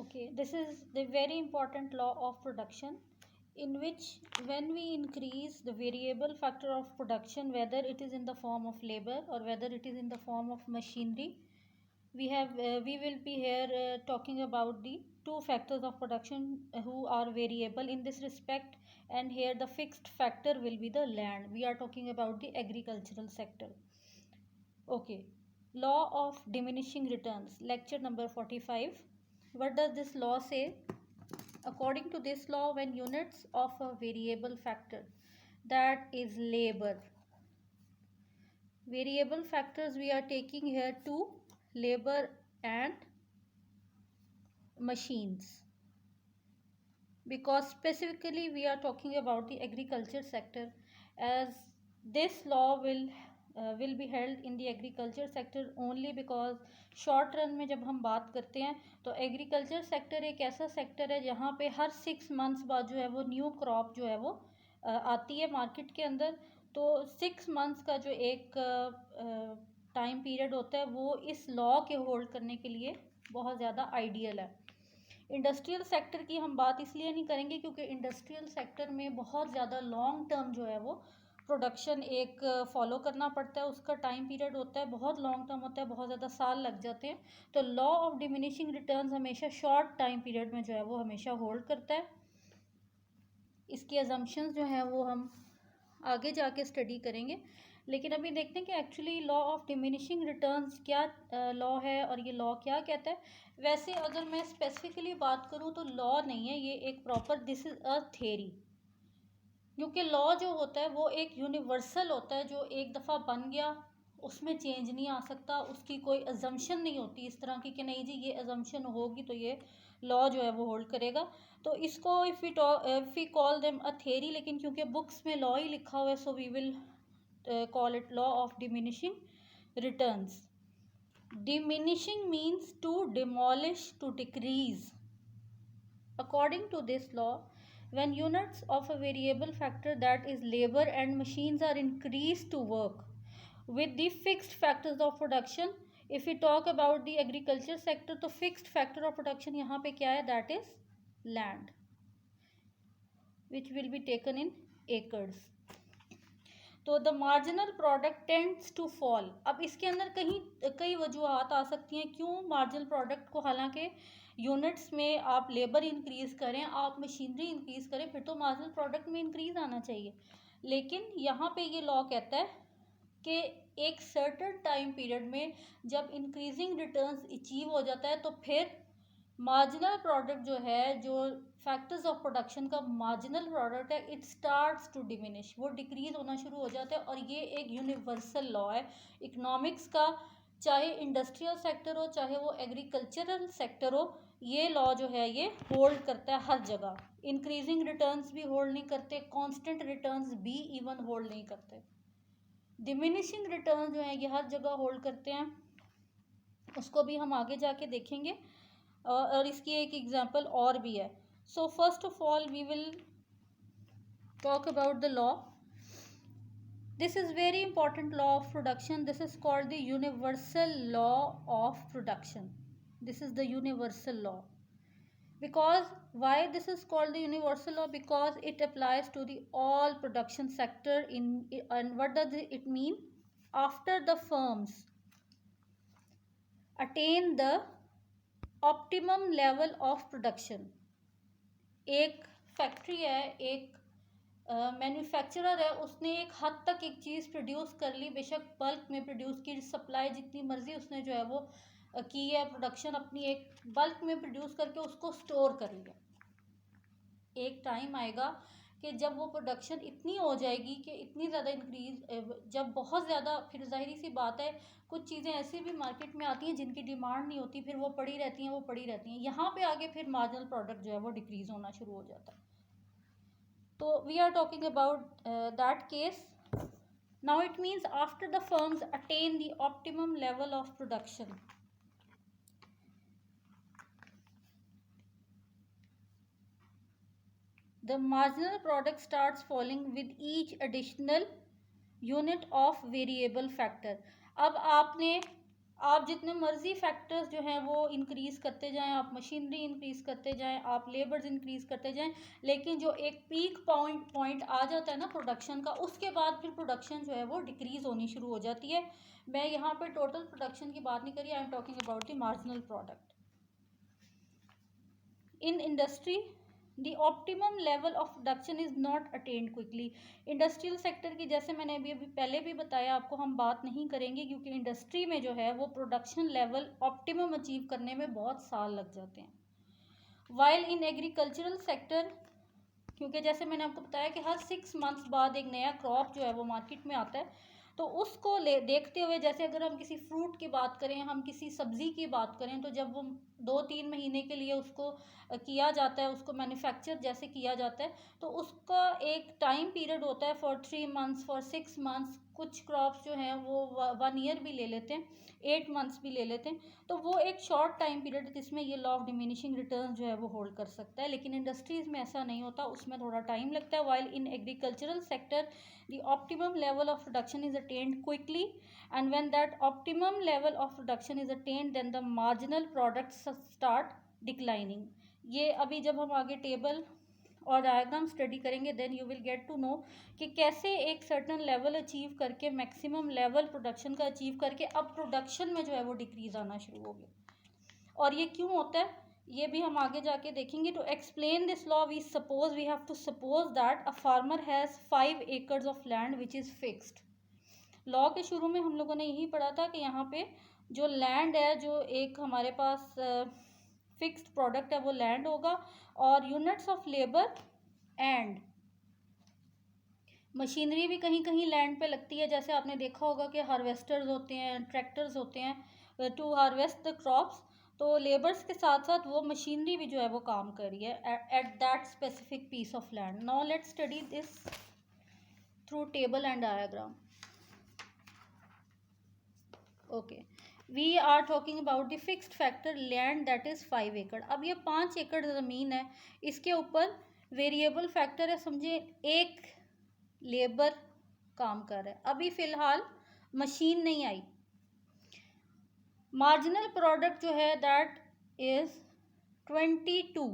Okay, this is the very important law of production, in which when we increase the variable factor of production, whether it is in the form of labor or whether it is in the form of machinery, we will be here talking about the two factors of production who are variable in this respect, and here the fixed factor will be the land. We are talking about the agricultural sector. Okay, law of diminishing returns, lecture number 45. What does this law say? According to this law, when units of a variable factor, that is labor, variable factors we are taking here two, labor and machines, because specifically we are talking about the agriculture sector, as this law will be held in the agriculture sector only because short run में जब हम बात करते हैं तो agriculture sector एक ऐसा sector है जहाँ पे हर 6 मंथ्स बाद जो है वो न्यू क्रॉप जो है वो आती है मार्केट के अंदर। तो 6 मंथ्स का जो एक टाइम पीरियड होता है वो इस लॉ के होल्ड करने के लिए बहुत ज़्यादा आइडियल है। इंडस्ट्रियल सेक्टर की हम बात इसलिए नहीं करेंगे क्योंकि इंडस्ट्रियल सेक्टर में बहुत ज़्यादा लॉन्ग टर्म जो है वो प्रोडक्शन एक फॉलो करना पड़ता है, उसका टाइम पीरियड होता है, बहुत लॉन्ग टर्म होता है, बहुत ज़्यादा साल लग जाते हैं। तो लॉ ऑफ डिमिनिशिंग रिटर्न्स हमेशा शॉर्ट टाइम पीरियड में जो है वो हमेशा होल्ड करता है। इसकी अजम्पशंस जो है वो हम आगे जाके स्टडी करेंगे, लेकिन अभी देखते हैं कि actually law of diminishing returns क्या लॉ है और ये लॉ क्या कहता है। वैसे अगर मैं स्पेसिफिकली बात करूँ तो लॉ नहीं है, ये एक proper this is a theory, क्योंकि लॉ जो होता है वो एक यूनिवर्सल होता है जो एक दफ़ा बन गया उसमें चेंज नहीं आ सकता, उसकी कोई अजम्पशन नहीं होती इस तरह की कि नहीं जी ये अजम्पशन होगी तो ये लॉ जो है वो होल्ड करेगा। तो इसको if we call them a theory, लेकिन क्योंकि बुक्स में लॉ ही लिखा हुआ है so we will call it law of diminishing returns. Diminishing means to demolish, to decrease. According to this law, when units of a variable factor, that is labor and machines, are increased to work with the fixed factors of production, if we talk about the agriculture sector तो fixed factor of production यहाँ पे क्या है, that is land, which will be taken in acres. तो the marginal product tends to fall. अब इसके अंदर कई वजूहत आ सकती हैं क्यों मार्जिनल प्रोडक्ट को, हालांकि यूनिट्स में आप लेबर इंक्रीज़ करें, आप मशीनरी इंक्रीज़ करें, फिर तो मार्जिनल प्रोडक्ट में इंक्रीज़ आना चाहिए। लेकिन यहाँ पे ये लॉ कहता है कि एक सर्टेन टाइम पीरियड में जब इंक्रीजिंग रिटर्न्स अचीव हो जाता है तो फिर मार्जिनल प्रोडक्ट जो है, जो फैक्टर्स ऑफ प्रोडक्शन का मार्जिनल प्रोडक्ट है, इट स्टार्ट्स टू डिमिनिश, वो डिक्रीज होना शुरू हो जाता है। और ये एक यूनिवर्सल लॉ है इकोनॉमिक्स का, चाहे इंडस्ट्रियल सेक्टर हो चाहे वो एग्रीकल्चरल सेक्टर हो, ये लॉ जो है ये होल्ड करता है हर जगह। इंक्रीजिंग रिटर्न्स भी होल्ड नहीं करते, कांस्टेंट रिटर्न्स भी इवन होल्ड नहीं करते, डिमिनिशिंग रिटर्न्स जो है ये हर जगह होल्ड करते हैं। उसको भी हम आगे जाके देखेंगे और इसकी एक एग्जांपल और भी है। So first of all we will talk about the law. This is very important law of production, this is called the universal law of production, this is the universal law. Because why this is called the universal law? Because it applies to the all production sector in, and what does it mean? After the firms attain the optimum level of production, एक factory है, एक manufacturer है, उसने एक हद तक एक चीज़ produce कर ली, बेशक बल्क में प्रोड्यूस की, सप्लाई जितनी मर्जी उसने जो है वो की है, प्रोडक्शन अपनी एक बल्क में प्रोड्यूस करके उसको स्टोर कर लिया। एक टाइम आएगा कि जब वो प्रोडक्शन इतनी हो जाएगी कि इतनी ज़्यादा इंक्रीज, जब बहुत ज़्यादा, फिर जाहिर सी बात है कुछ चीज़ें ऐसी भी मार्केट में आती हैं जिनकी डिमांड नहीं होती, फिर वो पड़ी रहती हैं, यहाँ पे आगे फिर मार्जिनल प्रोडक्ट जो है वो डिक्रीज होना शुरू हो जाता है। तो we are talking about that case. Now it means after the firms attain the optimum level of production, the marginal product starts falling with each additional unit of variable factor. अब आपने आप जितने मर्जी फैक्टर्स जो हैं वो increase करते जाएं, आप मशीनरी इंक्रीज़ करते जाएं, आप लेबर्स इंक्रीज़ करते जाएं, लेकिन जो एक पीक पॉइंट आ जाता है ना प्रोडक्शन का, उसके बाद फिर प्रोडक्शन जो है वो डिक्रीज़ होनी शुरू हो जाती है। मैं यहाँ पे टोटल प्रोडक्शन की बात नहीं करी, I am talking about the marginal product in industry. The optimum level of production is not attend quickly. Industrial sector की जैसे मैंने अभी पहले भी बताया आपको, हम बात नहीं करेंगे क्योंकि इंडस्ट्री में जो है वो प्रोडक्शन लेवल ऑप्टिमम अचीव करने में बहुत साल लग जाते हैं। वाइल इन एग्रीकल्चरल सेक्टर, क्योंकि जैसे मैंने आपको बताया कि हर 6 मंथ्स बाद एक नया क्रॉप जो है वो मार्केट में आता है, तो उसको देखते हुए, जैसे अगर हम किसी फ्रूट की बात करें, हम किसी सब्ज़ी की बात करें, तो जब वो 2-3 महीने के लिए उसको किया जाता है, उसको मैन्युफैक्चर जैसे किया जाता है, तो उसका एक टाइम पीरियड होता है फॉर 3 मंथ्स, फॉर 6 मंथ्स, कुछ क्रॉप्स जो हैं वो 1 ईयर भी ले लेते हैं, 8 मंथ्स भी ले लेते हैं। तो वो एक शॉर्ट टाइम पीरियड है जिसमें ये लॉ ऑफ डिमिनिशिंग रिटर्न जो है वो होल्ड कर सकता है, लेकिन इंडस्ट्रीज़ में ऐसा नहीं होता, उसमें थोड़ा टाइम लगता है। While in agricultural sector the optimum level of production is attained quickly, and when that optimum level of production is attained, then the marginal products start declining. ये अभी जब हम आगे टेबल और डायग्राम स्टडी करेंगे, then you will get to know कि कैसे एक सर्टन लेवल अचीव करके, मैक्सिमम लेवल प्रोडक्शन का अचीव करके, अब प्रोडक्शन में जो है वो डिक्रीज आना शुरू हो गया। और ये क्यों होता है ये भी हम आगे जाके देखेंगे। To explain this law we have to suppose that a farmer has 5 acres of land which is fixed. Law के शुरू में हम लोगों ने यही पढ़ा था कि यहाँ पे जो लैंड है, जो एक हमारे पास फिक्स्ड प्रोडक्ट है, वो लैंड होगा, और units of labour and machinery भी कहीं कहीं लैंड पे लगती है। जैसे आपने देखा होगा कि हार्वेस्टर्स होते हैं, ट्रैक्टर्स होते हैं टू हार्वेस्ट द क्रॉप्स, तो लेबर्स के साथ साथ वो मशीनरी भी जो है वो काम कर रही है at that specific piece of land. Now let's study this through table and diagram. Okay, we are talking about the fixed factor land that is 5 एकड़। अब ये 5 एकड़ ज़मीन है, इसके ऊपर वेरिएबल फैक्टर है, समझे एक लेबर काम कर रहा है, अभी फ़िलहाल मशीन नहीं आई। मार्जिनल प्रोडक्ट जो है दैट इज़ 22,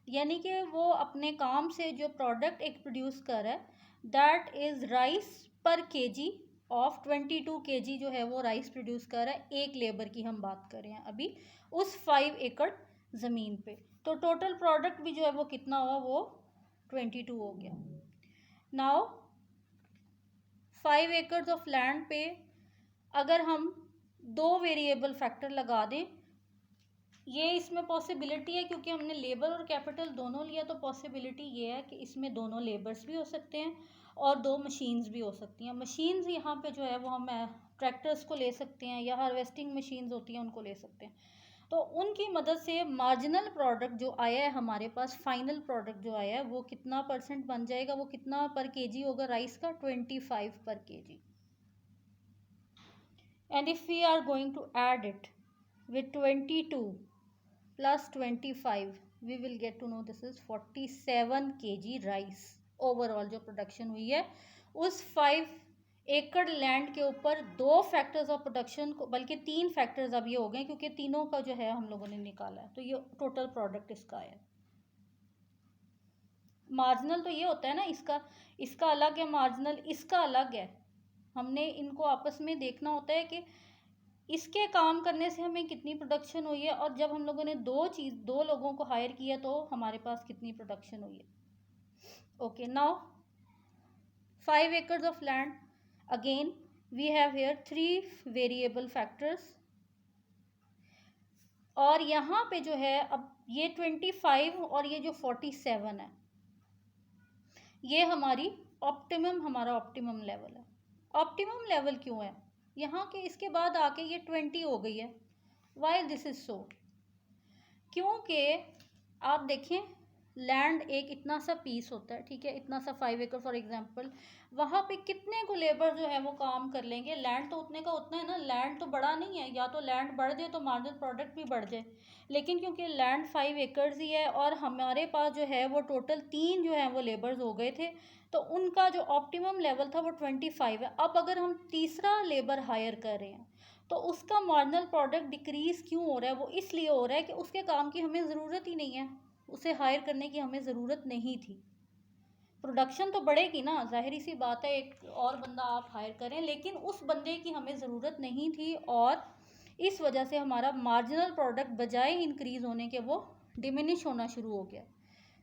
यानी कि वो अपने काम से जो प्रोडक्ट एक प्रोड्यूस कर रहा है, दैट इज़ राइस पर केजी ऑफ 22 केजी जो है वो राइस प्रोड्यूस कर रहा है, एक लेबर की हम बात कर रहे हैं अभी उस 5 एकड़ ज़मीन पे। तो टोटल प्रोडक्ट भी जो है वो कितना हुआ, वो 22 हो गया। नाउ 5 एकर्स ऑफ लैंड पे अगर हम 2 वेरिएबल फैक्टर लगा दें, ये इसमें पॉसिबिलिटी है क्योंकि हमने लेबर और कैपिटल दोनों लिया, तो पॉसिबिलिटी ये है कि इसमें दोनों लेबर्स भी हो सकते हैं और 2 मशीन्स भी हो सकती हैं। मशीन्स यहाँ पे जो है वो हम ट्रैक्टर्स को ले सकते हैं, या हार्वेस्टिंग मशीन्स होती हैं उनको ले सकते हैं। तो उनकी मदद से मार्जिनल प्रोडक्ट जो आया है हमारे पास, फाइनल प्रोडक्ट जो आया है, वो कितना परसेंट बन जाएगा, वो कितना पर केजी होगा राइस का, 25 पर KG. and if we are going to add it with 22 plus 25, we will get to know this is 47 kg rice overall जो प्रोडक्शन हुई है उस 5 एकड़ लैंड के ऊपर। 2 फैक्टर्स ऑफ प्रोडक्शन को, बल्कि 3 फैक्टर्स अब ये हो गए क्योंकि तीनों का जो है हम लोगों ने निकाला है, तो ये टोटल प्रोडक्ट इसका है। मार्जिनल तो ये होता है ना, इसका अलग है मार्जिनल, इसका अलग है। हमने इनको आपस में देखना होता है कि इसके काम करने से हमें कितनी प्रोडक्शन हुई है, और जब हम लोगों ने 2 लोगों को हायर किया तो हमारे पास कितनी प्रोडक्शन हुई है। Okay, now 5 acres of land, again we have here 3 variable factors, और यहाँ पे जो है अब ये 25 और ये जो 47 है, ये हमारा ऑप्टिमम लेवल है। ऑप्टिमम लेवल क्यों है यहाँ के, इसके बाद आके ये 20 हो गई है। वाई दिस इज़ सो, क्योंकि आप देखें लैंड एक इतना सा पीस होता है, ठीक है, इतना सा 5 एकड़ फॉर एग्जांपल, वहाँ पे कितने को लेबर जो है वो काम कर लेंगे। लैंड तो उतने का उतना है ना, लैंड तो बड़ा नहीं है, या तो लैंड बढ़ जाए तो मार्जिनल प्रोडक्ट भी बढ़ जाए, लेकिन क्योंकि लैंड 5 एकर्स ही है और हमारे पास जो है वो टोटल 3 जो है वो लेबर्स हो गए थे, तो उनका जो ऑप्टिमम लेवल था वो 25 है। अब अगर हम तीसरा लेबर हायर कर रहे हैं तो उसका मार्जिनल प्रोडक्ट डिक्रीज़ क्यों हो रहा है? वो इसलिए हो रहा है कि उसके काम की हमें ज़रूरत ही नहीं है, उसे हायर करने की हमें ज़रूरत नहीं थी। प्रोडक्शन तो बढ़ेगी ना, ज़ाहिर सी बात है, एक और बंदा आप हायर करें, लेकिन उस बंदे की हमें ज़रूरत नहीं थी और इस वजह से हमारा मार्जिनल प्रोडक्ट बजाय इंक्रीज़ होने के वो डिमिनिश होना शुरू हो गया।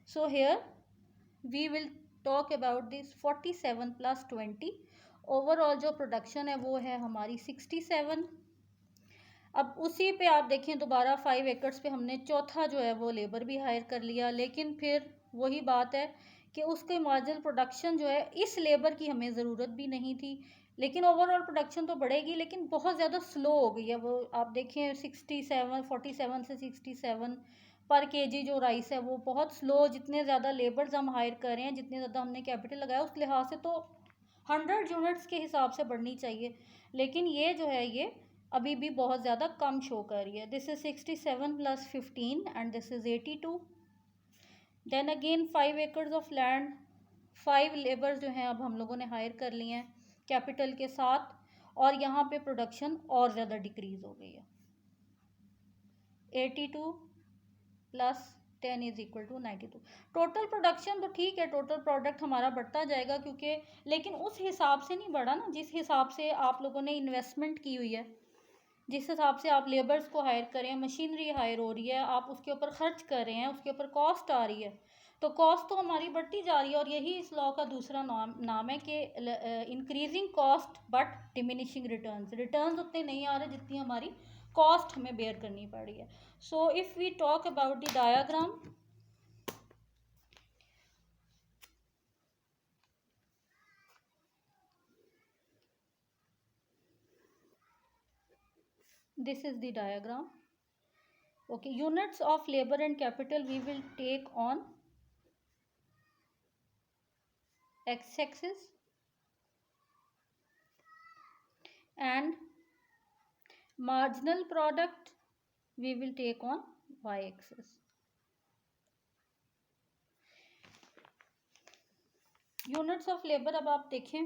So here we will talk about this 47 plus 20। Overall जो प्रोडक्शन है वो है हमारी 67। अब उसी पे आप देखें दोबारा 5 एकड़्स पे हमने चौथा जो है वो लेबर भी हायर कर लिया, लेकिन फिर वही बात है कि उसके मार्जिनल प्रोडक्शन जो है इस लेबर की हमें ज़रूरत भी नहीं थी, लेकिन ओवरऑल प्रोडक्शन तो बढ़ेगी लेकिन बहुत ज़्यादा स्लो हो गई है वो। आप देखें 47 से 67 पर केजी जो राइस है वो बहुत स्लो, जितने ज़्यादा लेबर्स हम हायर कर रहे हैं, जितने ज़्यादा हमने कैपिटल लगाया, उस लिहाज से तो 100 यूनिट्स के हिसाब से बढ़नी चाहिए, लेकिन ये जो है ये अभी भी बहुत ज़्यादा कम शो कर रही है। This is 67 plus 15 and this is 82। Then again 5 acres of land, 5 labours जो हैं अब हम लोगों ने हायर कर लिए हैं कैपिटल के साथ, और यहाँ पे प्रोडक्शन और ज़्यादा डिक्रीज़ हो गई है। 82 plus 10 is equal to 92। Total production तो ठीक है, टोटल प्रोडक्ट हमारा बढ़ता जाएगा क्योंकि, लेकिन उस हिसाब से नहीं बढ़ा ना जिस हिसाब से आप लोगों ने इन्वेस्टमेंट की हुई है, जिस हिसाब से आप लेबर्स को हायर करें, मशीनरी हायर हो रही है, आप उसके ऊपर खर्च कर रहे हैं, उसके ऊपर कॉस्ट आ रही है, तो कॉस्ट तो हमारी बढ़ती जा रही है। और यही इस लॉ का दूसरा नाम है कि increasing cost but diminishing returns. Returns उतने नहीं आ रहे जितनी हमारी कॉस्ट हमें बेयर करनी पड़ रही है। So if we talk about the diagram, this is the diagram. Okay, units of labor and capital we will take on x-axis and marginal product we will take on y-axis. Units of labor अब आप देखें,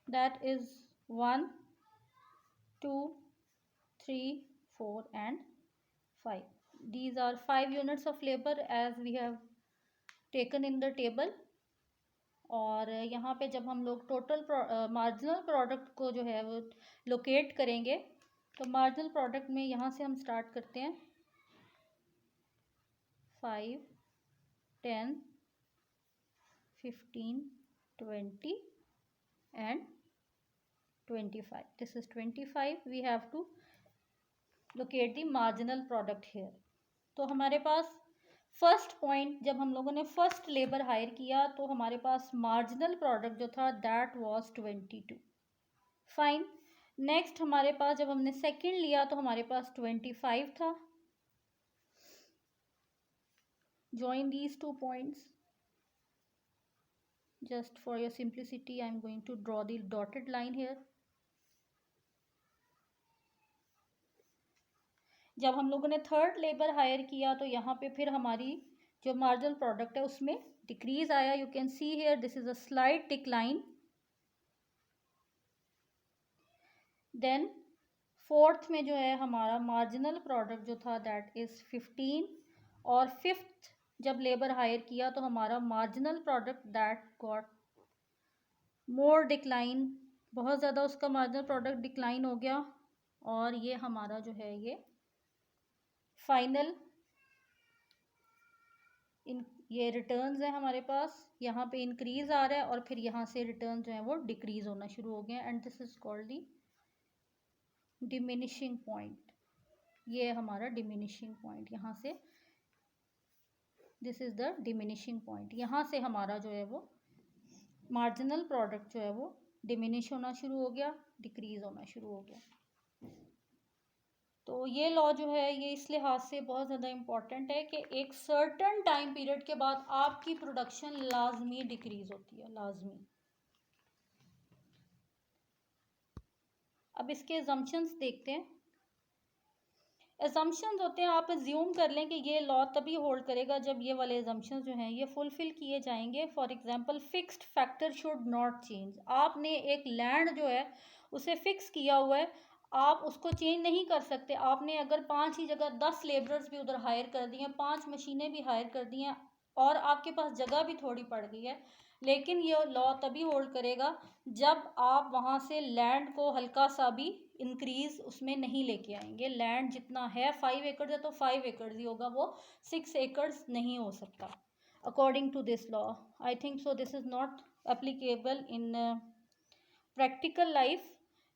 that is 1, 2, 3, 4 and 5. These are 5 units of labor as we have taken in the table. और यहाँ पे जब हम लोग total marginal product को जो है वो लोकेट करेंगे, तो मार्जिनल प्रोडक्ट में यहाँ से हम स्टार्ट करते हैं 5, 10, 15, 20 and 25. This is 25. We have to locate the marginal product here. तो हमारे पास फर्स्ट पॉइंट, जब हम लोगों ने फर्स्ट लेबर हायर किया तो हमारे पास मार्जिनल प्रोडक्ट जो था दैट वाज 22। फाइन। नेक्स्ट हमारे पास जब हमने सेकंड लिया तो हमारे पास 25 था। Join these two points, just for your simplicity I am going to draw the dotted line here. जब हम लोगों ने थर्ड लेबर हायर किया तो यहाँ पे फिर हमारी जो मार्जिनल प्रोडक्ट है उसमें डिक्रीज आया। You can see here this is a slight decline. Then fourth में जो है हमारा मार्जिनल प्रोडक्ट जो था दैट इज 15, और फिफ्थ जब लेबर हायर किया तो हमारा marginal product that got more decline, बहुत ज़्यादा उसका मार्जिनल प्रोडक्ट डिक्लाइन हो गया। और ये हमारा जो है ये फाइनल ये रिटर्न्स है हमारे पास, यहाँ पे इंक्रीज आ रहा है और फिर यहाँ से रिटर्न जो है वो डिक्रीज होना शुरू हो गए and this is called the diminishing point. ये हमारा डिमिनिशिंग पॉइंट, यहाँ से this is the diminishing point. यहाँ से हमारा जो है वो मार्जिनल प्रोडक्ट जो है वो डिमिनिश होना शुरू हो गया, डिक्रीज होना शुरू हो गया। तो ये लॉ जो है ये इस लिहाज से बहुत ज़्यादा इम्पॉर्टेंट है कि एक सर्टन टाइम पीरियड के बाद आपकी प्रोडक्शन लाजमी डिक्रीज होती है, लाजमी। अब इसके एजम्पशंस देखते हैं। एजम्पशंस होते हैं, आप एज्यूम कर लें कि ये लॉ तभी होल्ड करेगा जब ये वाले एजम्पशंस जो हैं ये फुलफिल किए जाएंगे। For example fixed factor should not change. आपने एक लैंड जो है उसे फिक्स किया हुआ है, आप उसको चेंज नहीं कर सकते। आपने अगर 5 ही जगह 10 लेबरर्स भी उधर हायर कर दिए हैं, 5 मशीनें भी हायर कर दी हैं और आपके पास जगह भी थोड़ी पड़ गई है, लेकिन ये लॉ तभी होल्ड करेगा जब आप वहाँ से लैंड को हल्का सा भी इंक्रीज उसमें नहीं लेके आएंगे। लैंड जितना है 5 एकड़ है तो 5 एकड़ ही होगा, वो 6 एकड़ नहीं हो सकता according to this law. I think so this is not applicable in practical life,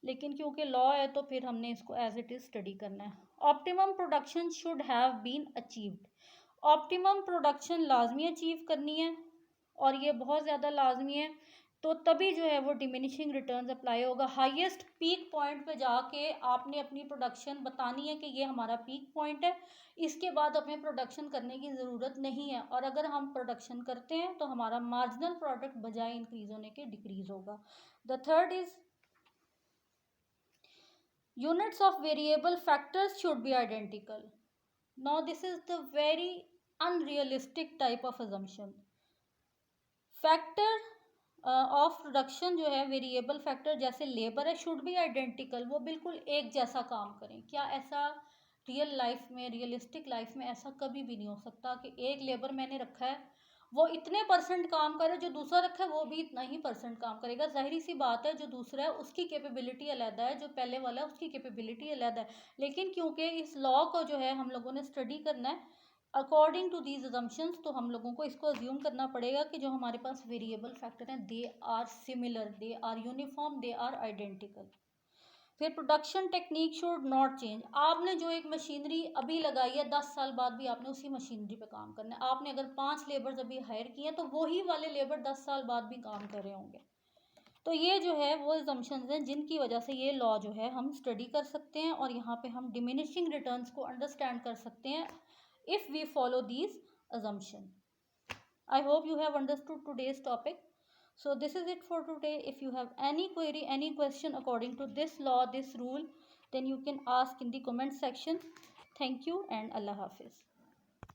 लेकिन क्योंकि लॉ है तो फिर हमने इसको एज इट इज़ स्टडी करना है। Optimum production should have been achieved. Optimum production लाजमी अचीव करनी है और ये बहुत ज़्यादा लाजमी है, तो तभी जो है वो डिमिनिशिंग रिटर्न्स अप्लाई होगा। हाईएस्ट पीक पॉइंट पे जाके आपने अपनी प्रोडक्शन बतानी है कि ये हमारा पीक पॉइंट है, इसके बाद हमें प्रोडक्शन करने की ज़रूरत नहीं है। और अगर हम प्रोडक्शन करते हैं तो हमारा मार्जिनल प्रोडक्ट बजाय इंक्रीज होने के डिक्रीज होगा। The third is units of variable factors should be identical. Now this is the very unrealistic type of assumption. Factor of production जो है, वेरिएबल फैक्टर जैसे लेबर है, शुड बी आइडेंटिकल, वो बिल्कुल एक जैसा काम करें। क्या ऐसा रियल लाइफ में, रियलिस्टिक लाइफ में ऐसा कभी भी नहीं हो सकता कि एक लेबर मैंने रखा है वो इतने परसेंट काम करे, जो दूसरा रखा है वो भी इतना ही परसेंट काम करेगा। जाहिर सी बात है, जो दूसरा है उसकी कैपेबिलिटी अलग है, जो पहले वाला है उसकी कैपेबिलिटी अलग है। लेकिन क्योंकि इस लॉ को जो है हम लोगों ने स्टडी करना है अकॉर्डिंग टू दीज अजम्पशंस, तो हम लोगों को इसको अज्यूम करना पड़ेगा कि जो हमारे पास वेरिएबल फैक्टर हैं they are similar, they are uniform, they are identical. फिर production technique should not change. आपने जो एक मशीनरी अभी लगाई है 10 साल बाद भी आपने उसी मशीनरी पे काम करना है। आपने अगर 5 लेबर्स अभी हायर किए हैं तो वही वाले लेबर 10 साल बाद भी काम कर रहे होंगे। तो ये जो है वो assumptions हैं जिनकी वजह से ये लॉ जो है हम स्टडी कर सकते हैं और यहाँ पे हम डिमिनिशिंग रिटर्न्स को अंडरस्टैंड कर सकते हैं if we follow these assumptions. I hope you have understood today's topic. So this is it for today. If you have any query, any question according to this law, this rule, then you can ask in the comment section. Thank you and Allah Hafiz.